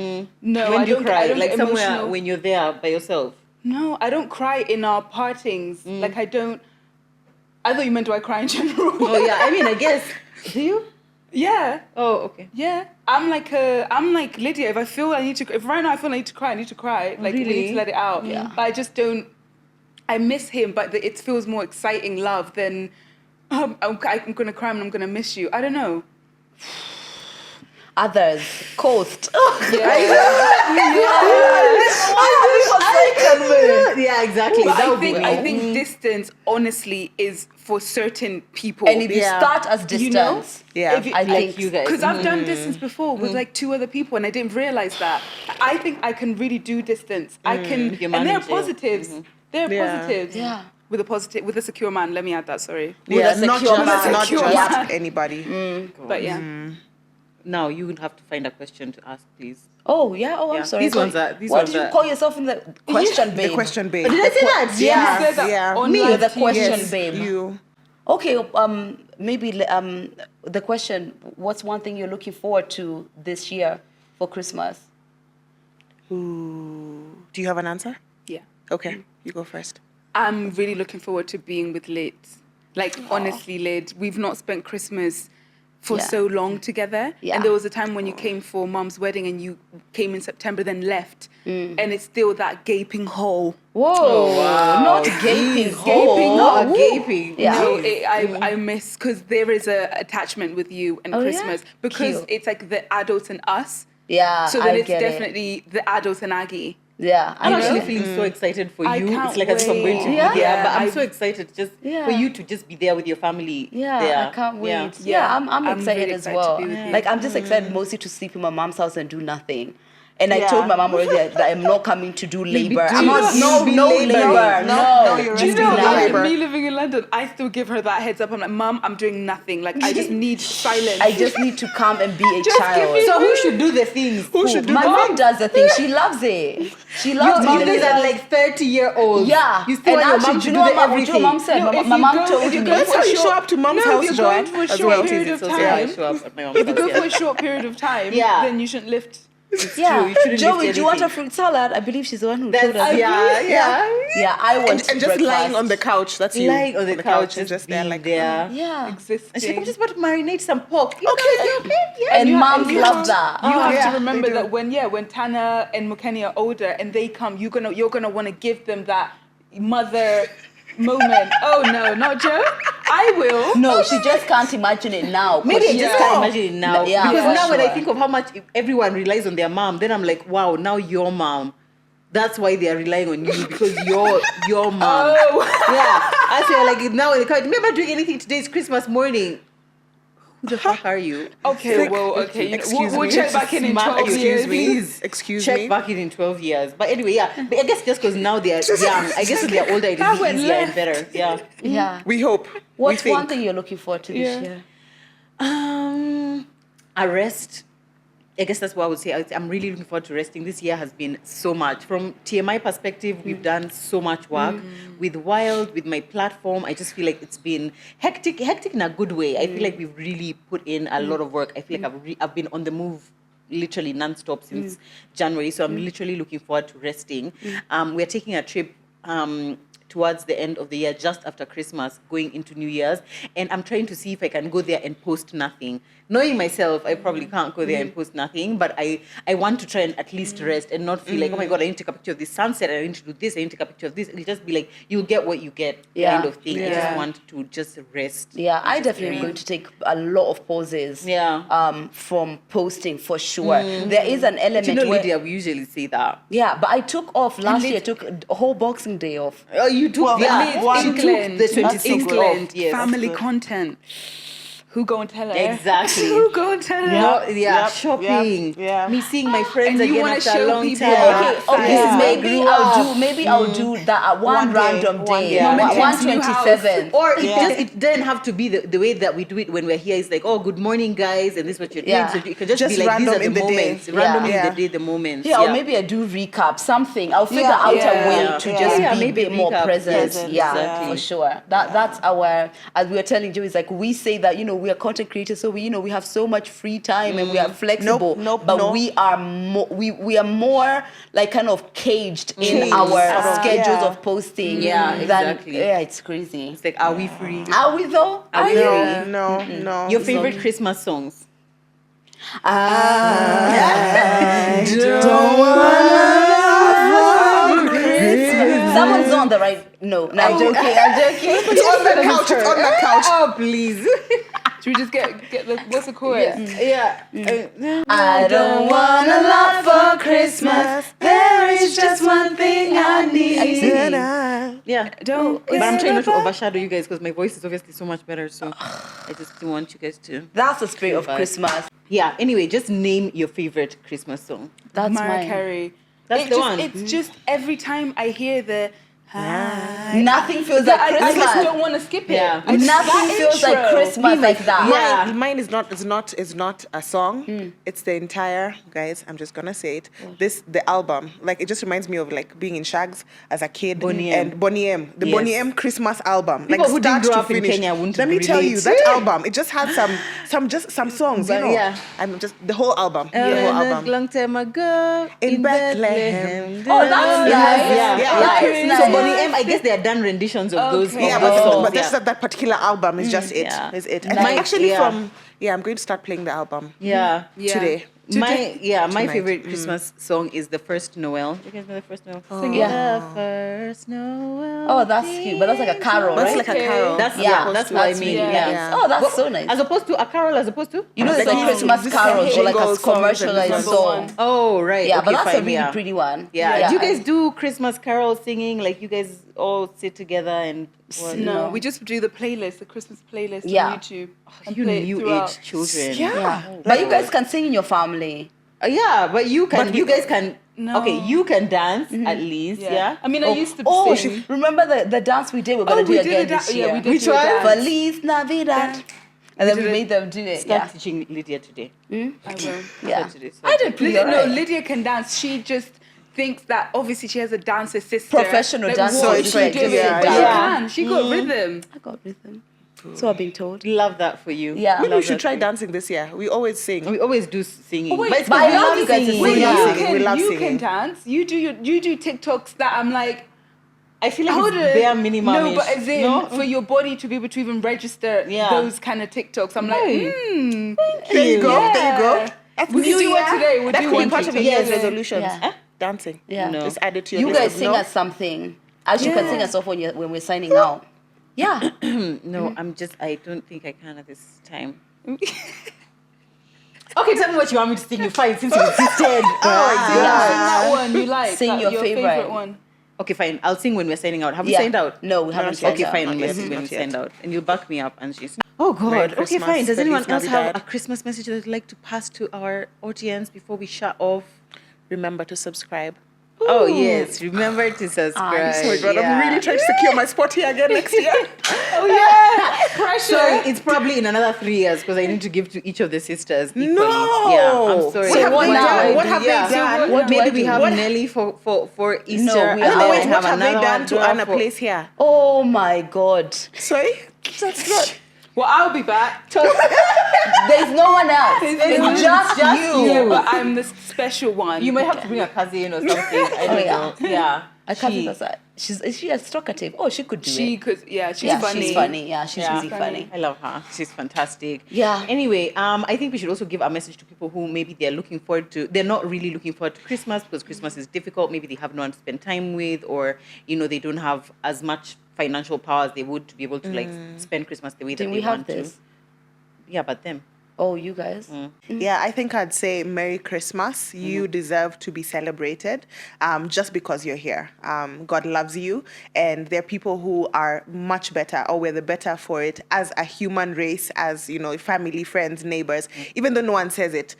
No, When I do you don't cry? I don't Like get somewhere emotional. when you're there by yourself. No, I don't cry in our partings. Like I don't. I thought you meant do I cry in general? Oh yeah, I mean, I guess. Do you? Yeah. Oh, okay. Yeah. I'm like Lydia. If I feel I need to, if right now I feel I need to cry, I need to cry. Like we need Really? to let it out. Yeah. But I just don't. I miss him, but it feels more exciting love than I'm gonna cry and I'm gonna miss you. I don't know. Others, coast. Yeah, exactly. But That I would be think I me. think distance honestly is for certain people. And if you Yeah. start as distance, You know? Yeah. If you- I like think you guys. Because I've done distance before with like 2 other people and I didn't realize that. I think I can really do distance. I can, You and there are manage it. positives. There are Yeah. positives. Yeah. With a secure man. Let me add that. Sorry. Yeah, a not secure just, man. not Secure just man. anybody. But yeah. Now you would have to find a question to ask, please. Oh, yeah. Oh, I'm Yeah. sorry. These ones are- these what ones did you are- call yourself in the question, babe? The question, babe. Did I say that? You Yeah, said that yeah. on Me, live the TV. question, Yes, babe. you. Okay, maybe the question, what's one thing you're looking forward to this year for Christmas? Ooh. Do you have an answer? Yeah. Okay, you go first. I'm really looking forward to being with Lid. Like, honestly, Lid, we've not spent Christmas for Yeah. so long together. Yeah. And there was a time when you came for Mum's wedding and you came in September, then left. And it's still that gaping hole. Whoa, not gaping hole. Gaping Not hole. gaping. Yeah. No, I miss, because there is a attachment with you and Oh, yeah? Christmas. Because Cute. it's like the adults and us. Yeah, So then I it's get it. definitely the adults and Aggie. Yeah, I'm I actually know. feeling so excited for I you. can't It's like as if I'm going to be wait. there, Yeah. but I'm I- so excited just Yeah. for you to just be there with your family. Yeah, there. I can't wait. Yeah. Yeah, I'm I'm excited really as excited well. to be with you. Like, I'm just excited mostly to sleep in my mom's house and do nothing. And I Yeah. told my mom already that I'm not coming to do labor. I'm doing- not, no you'll be labor. laboring. No. you're Do you resting know, in like, labor. me living in London, I still give her that heads up. I'm like, Mom, I'm doing nothing. Like, I just need silence. I just need to come and be a Just give child. me- So who should do the things? Who should do My the mom thing? does the thing. She loves it. She loves You it. guys are like 30-year-olds. Yeah. You still And want your actually, mom do to you do know the what my everything. mom said? No, my if my you mom go- told if you me. go That's for how a you show short- up to mom's No, if house, you're Joanne, going for a as short well. period of It's also how I time, show up at my mom's if you go house, for yeah. a short period of time, Yeah. then you shouldn't lift. Yeah. true. You shouldn't Joey, lift do you want a anything. fruit salad? I believe she's the one who That's, told us. yeah. Yeah, I want And just breakfast. lying on the couch. That's you. Lying on the couch, and just there being like there. Yeah. And she's like, Existing. I'm just about to marinate some pork. You Okay, guys, yeah. yeah. And you have- moms you love have- that. You have yeah, to remember they do. that when Tana and Mukeni are older and they come, you're gonna want to give them that mother moment. Oh no, not Joe. I will. No, she just can't imagine it now. 'cause Maybe I she- just Yeah. can't imagine it now. Yeah, because for now when I sure. think of how much everyone relies on their mom, then I'm like, wow, now your mom. That's why they are relying on you because you're your mom. Oh. Yeah. I say like now in the car, remember doing anything today? It's Christmas morning. Who the fuck are you? Okay, Like, well, okay. You know, excuse we'll me. check back in Smack 12 you. years. Please. Excuse Check me. back in 12 years. But anyway, yeah. But I guess just because now they're young, I guess when they're older, it'll That be went easier and left. better. Yeah. Yeah. We hope. What's we think. one thing you're looking forward to this Yeah. year? Arrest. I guess that's what I would say. I'm really looking forward to resting. This year has been so much. From TMI perspective, we've done so much work. With Wild, with my platform, I just feel like it's been hectic in a good way. I feel like we've really put in a lot of work. I feel like I've been on the move literally non-stop since January. So I'm literally looking forward to resting. We're taking a trip towards the end of the year, just after Christmas, going into New Year's. And I'm trying to see if I can go there and post nothing. Knowing myself, I probably can't go there and post nothing, but I want to try and at least rest and not feel like, oh my God, I need to take a picture of this sunset, I need to do this, I need to take a picture of this. It'll just be like, you'll get what you get kind of thing. I just want to just rest. Yeah, I definitely am going to take a lot of pauses. Yeah. From posting for sure. There is an element You know, where, Lydia, we usually say that. yeah, but I took off last year. I took a whole Boxing Day off. Oh, you took Well, that. England. She took the 26th England, off. Yes. family content. Who go and tell her? Exactly. Who go and tell her? Yeah, Yep, shopping. yeah. Me seeing my friends And you again wanna after a show long people, time. okay, Okay, Yeah. This is where I maybe grew I'll do that at one One day, random one day. day. Mom and One Tim's new house. 27th. Or it Yeah. just it doesn't have to be the way that we do it when we're here. It's like, oh, good morning, guys, and this is what you're doing. Yeah. So it could just Just be like these random are the in the day. moments. Random Yeah. in the day, the moments. Yeah, or maybe I do recap something. I'll figure Yeah. out Yeah. a way Yeah. to Yeah. just Yeah, be maybe a bit more recap. present. Present, Yeah, exactly. for sure. That's our, as we were telling Joe, it's like we say that we are content creators, so we have so much free time and we are flexible. Nope, but no. we are we are more like kind of caged in Caged, our sort of, schedules yeah. of posting. Yeah, than- exactly. Yeah, it's crazy. It's like, are we free? Are we though? Are we you? free? No. Your favorite Christmas songs? I don't wanna Christmas. Someone's on the right. No, I'm joking. It's on the couch. It's on the couch. Oh, please. Should we just get the what's the chorus? Yeah. I don't want a lot for Christmas. There is just one thing I need. Yeah. Don't. But I'm trying not to overshadow you guys because my voice is obviously so much better. So I just didn't want you guys to. That's the spirit of Feel bad. Christmas. Yeah. Anyway, just name your favorite Christmas song. That's Mariah mine. Carey. That's It the just, one. It's just every time I hear the. Nothing feels like I Christmas. just don't want to skip it. Yeah. I just- Nothing that feels like intro. Christmas like that. Yeah. Mine is not a song. It's the entire, guys, I'm just gonna say it. The album. Like it just reminds me of like being in Shags as a kid. Boney M. And Boney M. The Yes. Boney M Christmas album. People like who didn't start grow to up in finish. Kenya wouldn't Let me tell you, relate. that album, it just had some songs, But yeah. I'm just the whole album. The A whole album. long time ago In Bethlehem. Oh, that's nice. Yeah. That's nice. So Bonnie M, I guess they are done renditions of those. Okay. Yeah, of those but songs. just that particular album is just it. Yeah. Is it? Nice. And actually Yeah. I'm going to start playing the album Yeah. today. My Tonight. favorite Christmas song is the first Noel. You guys know the first Noel? Sing it. Yeah. The first Noel. Oh, that's cute. But that's like a carol, That's right? like a carol. That's Yeah, that's what I that's mean. really Yeah. nice. Yeah. Oh, that's But so nice. As opposed to a carol, as opposed to You know, it's Like like these- Christmas these carols or like a jingles, songs, and commercialized number song. oh right. Yeah, okay, but that's a fine, really yeah. pretty one. Yeah. Do you guys do Christmas carol singing? Like you guys all sit together and what? No, we just do the playlist, the Christmas playlist Yeah. on YouTube. And You play it new throughout. age children. Yeah. But you guys can sing in your family. Yeah, but you can. You guys can. No. Okay, you can dance at least. Yeah. I mean, I used to Oh, sing. remember the dance we did? We're going to do we it did again a this year. yeah, we did Which do a one? dance. Feliz Navidad. And then we did it. made them do it. Start Yeah. teaching Lydia today. I will. Yeah. Start today. I did pretty No, alright. Lydia can dance. She just thinks that obviously she has a dancer sister. Professional dancer. What So is she it's doing? like, yeah, But yeah. she can. She got rhythm. I got rhythm. So I've been told. Love that for you. Yeah. Maybe we Love should that try for you. dancing this year. We always sing. We always do singing. Oh, wait, but it's but I 'cause we love love you guys to singing. sing. Wait, love you singing. can, We love you singing. can dance. You do TikToks that I'm like, I feel like how it's do bare minimum. No, but as in for your body to be able to even register Yeah. those kind of TikToks, I'm like, Hey. There you go. Yeah. There you go. That's We could New do one Year. today. We'll That do could be one part of New TikTok. Year's Yeah. resolutions. Yeah. Dancing. Yeah. No. Just add it to your You list guys of sing no. us something. As you can sing us off when we're signing out. Yeah. No, I don't think I can at this time. Okay, tell me what you want me to sing. You fine since you insisted. Sing that one you like. Sing your favorite. one. Okay, fine. I'll sing when we're signing out. Have we Yeah. signed out? No, we haven't not signed Okay, out. fine. Not When yet, we not signed yet. out, and you'll back me up. And she's oh god. Merry Okay, Christmas, fine. Does anyone Feliz else have Navidad. a Christmas message that they'd like to pass to our audience before we shut off? Remember to subscribe. Oh yes, remember to subscribe. Oh my God, Yeah. I'm really trying to secure my spot here again next year. Oh yeah, pressure. Sorry, it's probably in another 3 years because I need to give to each of the sisters equally. No. Yeah, I'm sorry. So what now? What have they done? What do I Maybe we do? have What- Nelly for Easter. No, we and have- then Oh, I Wait, what have they another done one to earn a for- place here? Oh my God. Sorry? That's not. Well, I'll be back. There's no one else. It's just you. Yeah, but I'm the special one. You might have to bring a cousin or something. I don't yeah. know. Yeah. I can't think of that. Is she a talkative? Oh, she could do She it. could. Yeah, she's Yeah, funny. she's funny. Yeah, she's Yeah. really funny. I love her. She's fantastic. Yeah. Anyway, I think we should also give a message to people who maybe they're not really looking forward to Christmas because Christmas is difficult. Maybe they have no one to spend time with, or they don't have as much financial power as they would to be able to like spend Christmas the way that Do they we have want this? to. Yeah, but them. Oh, you guys. Yeah, I think I'd say Merry Christmas. You deserve to be celebrated just because you're here. God loves you, and there are people who are much better, or we're the better for it as a human race, as family, friends, neighbors. Even though no one says it,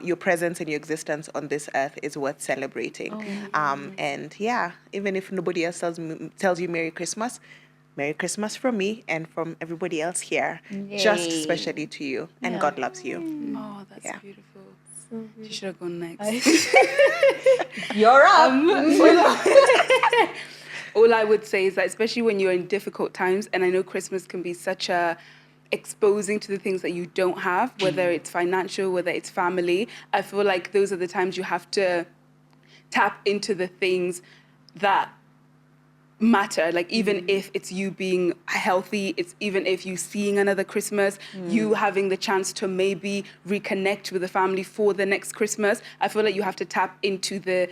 your presence and your existence on this earth is worth celebrating. And yeah, even if nobody else tells you Merry Christmas from me and from everybody else here, just Yay. especially to you. And Yeah. God loves you. Oh, that's Yeah. beautiful. She should have gone next. You're up. All I would say is that, especially when you're in difficult times, and I know Christmas can be such a exposing to the things that you don't have, whether it's financial, whether it's family. I feel like those are the times you have to tap into the things that matter. Like even if it's you being healthy, it's even if you seeing another Christmas, you having the chance to maybe reconnect with the family for the next Christmas. I feel like you have to tap into the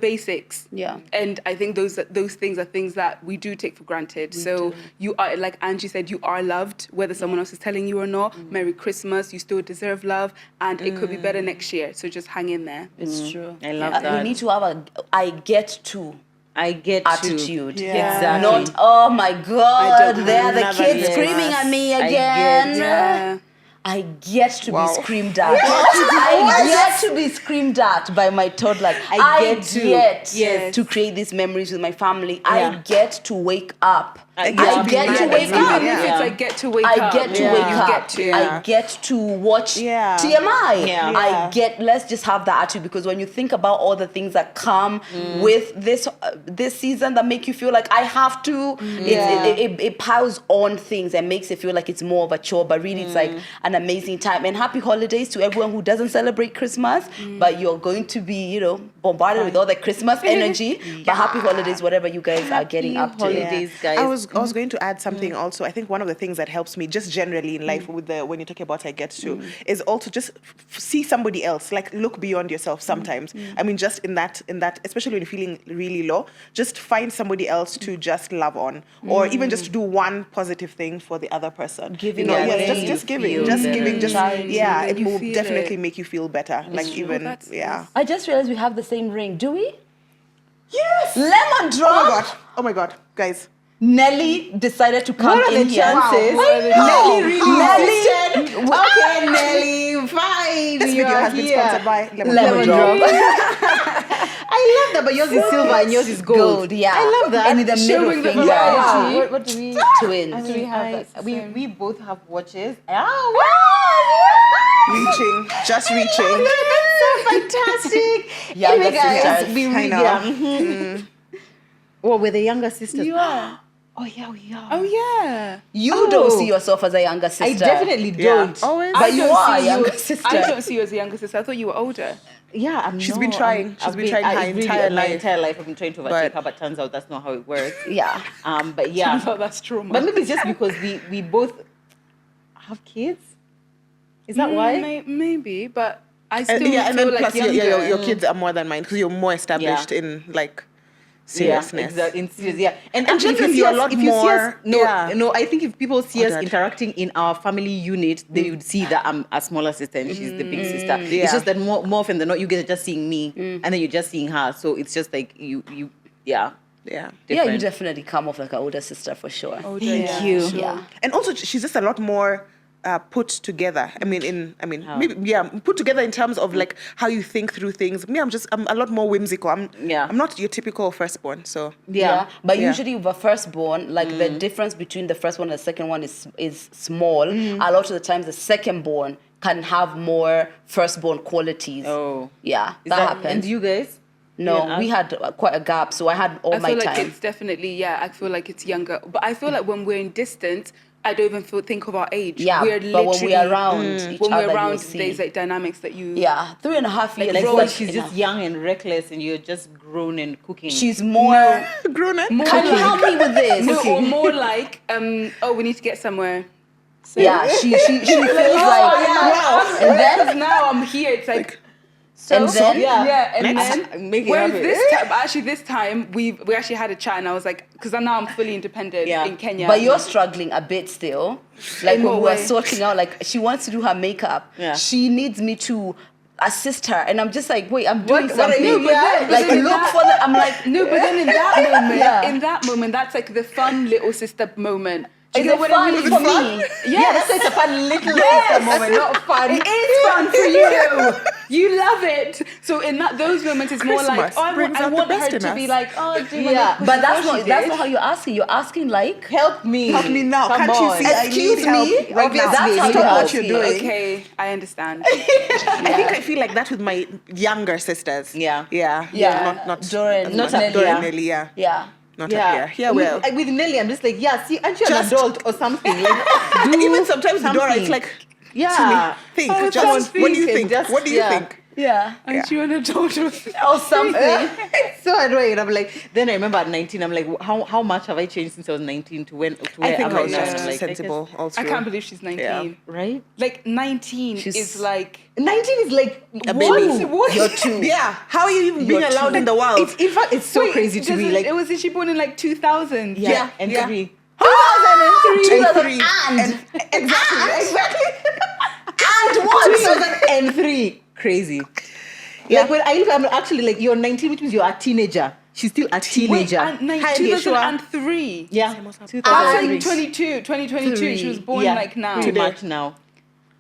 basics. Yeah. And I think those things are things that we do take for granted. So you are, like Angie said, you are loved, whether someone else is telling you or not. Merry Christmas, you still deserve love, and it could be better next year. So just hang in there. It's true. I love We that. need to have a I get to I get attitude. Yeah. Exactly. Not, oh my God, don't there are the never kids get- screaming at me I again. get- Yeah. I get to Wow. be screamed at. I get to be screamed at by my toddler. I I get to. get Yes. to create these memories with my family. Yeah. I get to wake up. I I get get to to be wake mad. up. Even if Yeah. it's like get to wake I up. get to Yeah. wake You up. get to. I get to watch Yeah. TMI. Yeah. I get. Let's just have that attitude, because when you think about all the things that come with this season that make you feel like I have to, it piles on things and makes it feel like it's more of a chore. But really, it's like an amazing time. And happy holidays to everyone who doesn't celebrate Christmas, but you're going to be, bombarded with all the Christmas energy. But happy holidays, whatever you guys are getting up to. holidays, guys. I was going to add something also. I think one of the things that helps me just generally in life when you're talking about I get to is also just see somebody else, like look beyond yourself sometimes. I mean, just in that, especially when you're feeling really low, just find somebody else to just love on, or even just do one positive thing for the other person. Giving yes, away. just giving, Feel just better. giving, just Charity. it You will feel definitely it. make you feel better. Like even that's I just realized we have the same ring. Do we? Yes. Lemon drop. Oh my god, guys. Nelly decided to come What are in the here. chances? Wow. Nelly really Nelly. insisted. Okay, Nelly, fine. This you video are has been here. sponsored by Lemon drop. I love that, but yours is silver and yours is gold. Yeah. I love that. And in the middle Showing the finger. variety. Wow. What do we? Twins. we have that's the same. We both have watches. Oh, reaching, just reaching. that's so fantastic. Yeah, Anyway, that's guys, sisters. we I really know. Well, we're the younger sisters. You are. Oh yeah, we are. Oh yeah. You Oh. don't see yourself as a younger sister. I definitely Yeah. don't. Always. But you don't are a see younger I sister. don't see you as a younger sister. I thought you were older. Yeah, I'm. She's been trying. She's been trying her entire my life. entire life. I've been trying to overtake But- her, but turns out that's not how it works. Yeah. But yeah. I thought that's trauma. But maybe it's just because we both have kids. Is that why? Maybe, but I still And feel then like plus younger. your kids are more than mine because you're more established in like seriousness. Yeah, exactly. In serious, yeah. And And actually, if you generally see you're us, a lot if you see us, more- no, yeah. no, I think if people see us Ordered. interacting in our family unit, they would see that I'm a smaller sister and she's the big sister. Yeah. It's just that more often than not, you guys are just seeing me, and then you're just seeing her. So it's just like yeah. Yeah. Yeah, you different. definitely come off like an older sister for sure. Older, Thank yeah. you. Sure. Yeah. And also she's just a lot more put together. How? Maybe put together in terms of like how you think through things. Me, I'm a lot more whimsical. I'm not your typical firstborn. So Yeah. But Yeah. usually with a firstborn, like the difference between the first one and the second one is small. A lot of the times the secondborn can have more firstborn qualities. Oh. Yeah, Is that happens. And you guys? No, Yeah, we had quite a gap, so I had all I my feel like time. it's definitely I feel like it's younger, but I feel like when we're in distance, I don't even think of our age. Yeah, we're but when we are around each when other, we're you'll around, see. there's like dynamics that you. Yeah, 3.5 years. Like is Rose, she's enough. just young and reckless, and you're just grown and cooking. She's more. grown up. Can you help me with this? No, or more like, we need to get somewhere. Yeah, she feels like Wow. and then Because now I'm here. It's like. and then And Next. then Make it whereas happen. this time we actually had a chat and I was like, because now I'm fully independent Yeah. in Kenya. But you're struggling a bit still. Like In when what we were way? sorting out, like she wants to do her makeup. Yeah. She needs me to assist her, and I'm just like, wait, I'm doing what are something. you- yeah. Like look for the. I'm like, no, but then in that moment, Yeah. that's like the fun little sister moment. Do is you know it what fun I mean? for me? Yes. That's a fun little sister moment, not fun. It is fun for you. You love it. So in those moments, it's more like, Christmas brings I out the want best her in to us. be like, oh, do you Yeah, want to but that's what not she that's did? not how you're asking. You're asking like, Help me. Help me now. Come Can't on. you see? I Excuse need help me? right Obviously, now. That's how Stop you're what you're asking. doing. Okay, I understand. I think I feel like that with my younger sisters. Yeah. Yeah. Yeah. Not Doran, not Nelly. Doran, Yeah. Nelly, yeah. yeah. Not up here. Here we are. With Nelly, I'm just like, see, aren't you Just- an adult or something? Like, do Even sometimes with Dora, something. it's like, yeah. think. Oh, Just what do you think? just- What do you yeah. think? Yeah. Aren't you an adult? Or something. It's so annoying. I'm like, then I remember at 19, I'm like, how much have I changed since I was 19 to where I think am I was now? just I'm like, sensible also. I can't believe she's 19. Yeah. right? Like 19 She's- is like 19 is like A what? baby. What? You're two. Yeah. How are you even being You're allowed two. in the world? It's in fact it's so Wait, crazy to me. doesn't- Like it was she born in like 2000? yeah, and yeah. 3. 2003. And Exactly. and what? 2003. Crazy. Yeah. Like when I'm actually like you're 19, which means you're a teenager. She's still a Wait, teenager. and Hi, Yeshua. 2003. Yeah. That's 2003. like 2022. She was born Yeah, like now. Pretty much now.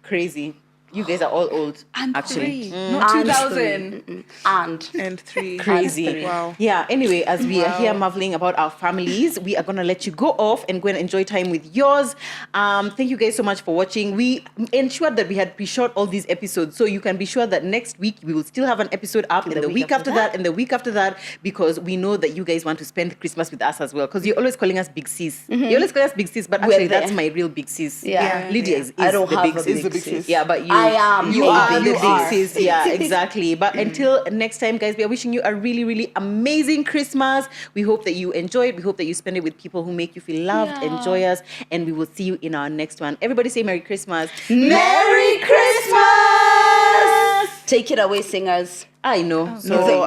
Crazy. You guys are all old. And actually. 3, not And 2000. And 3. Crazy. Wow. Yeah, anyway, as we are here marveling about our families, we are going to let you go off and go and enjoy time with yours. Thank you guys so much for watching. We ensured that we had pre-shot all these episodes, so you can be sure that next week we will still have an episode up, and the week after that, and the week after that, because we know that you guys want to spend Christmas with us as well, because you're always calling us Big Sis. You always call us Big Sis, but actually there. that's my real Big Sis. Yeah. Lydia is I don't the have Big a Sis. big sis. Yeah, but I am You a are big the sis. Big Sis. Yeah, exactly. But until next time, guys, we are wishing you a really, really amazing Christmas. We hope that you enjoy it. We hope that you spend it with people who make you feel loved and joyous. And we will see you in our next one. Everybody say Merry Christmas. Merry Christmas! Take it away, singers. I know. No, Sorry. go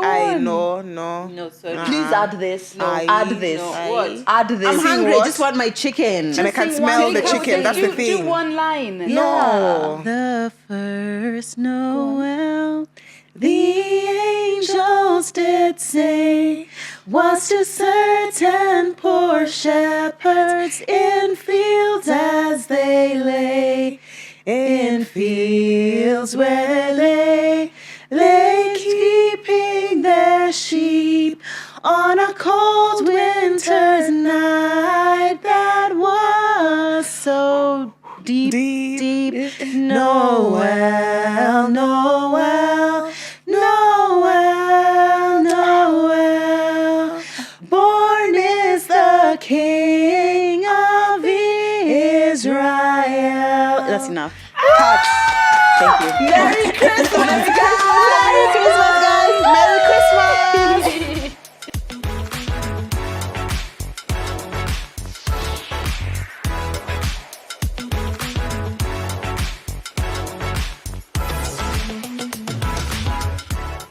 I on. no. No, sorry. Please add this. I- add this. No, what? Add this. I'm hungry. What? I just want my chicken. And I can sing smell one the thing. chicken. That's the do thing. one line. No. The first Noel, the angels did say, was to certain poor shepherds in fields as they lay, in fields where they lay keeping their sheep on a cold winter's night that was so deep. Noel, Noel, Noel, Noel. Born is the King of Israel. That's enough. Thank you. Merry Christmas, guys!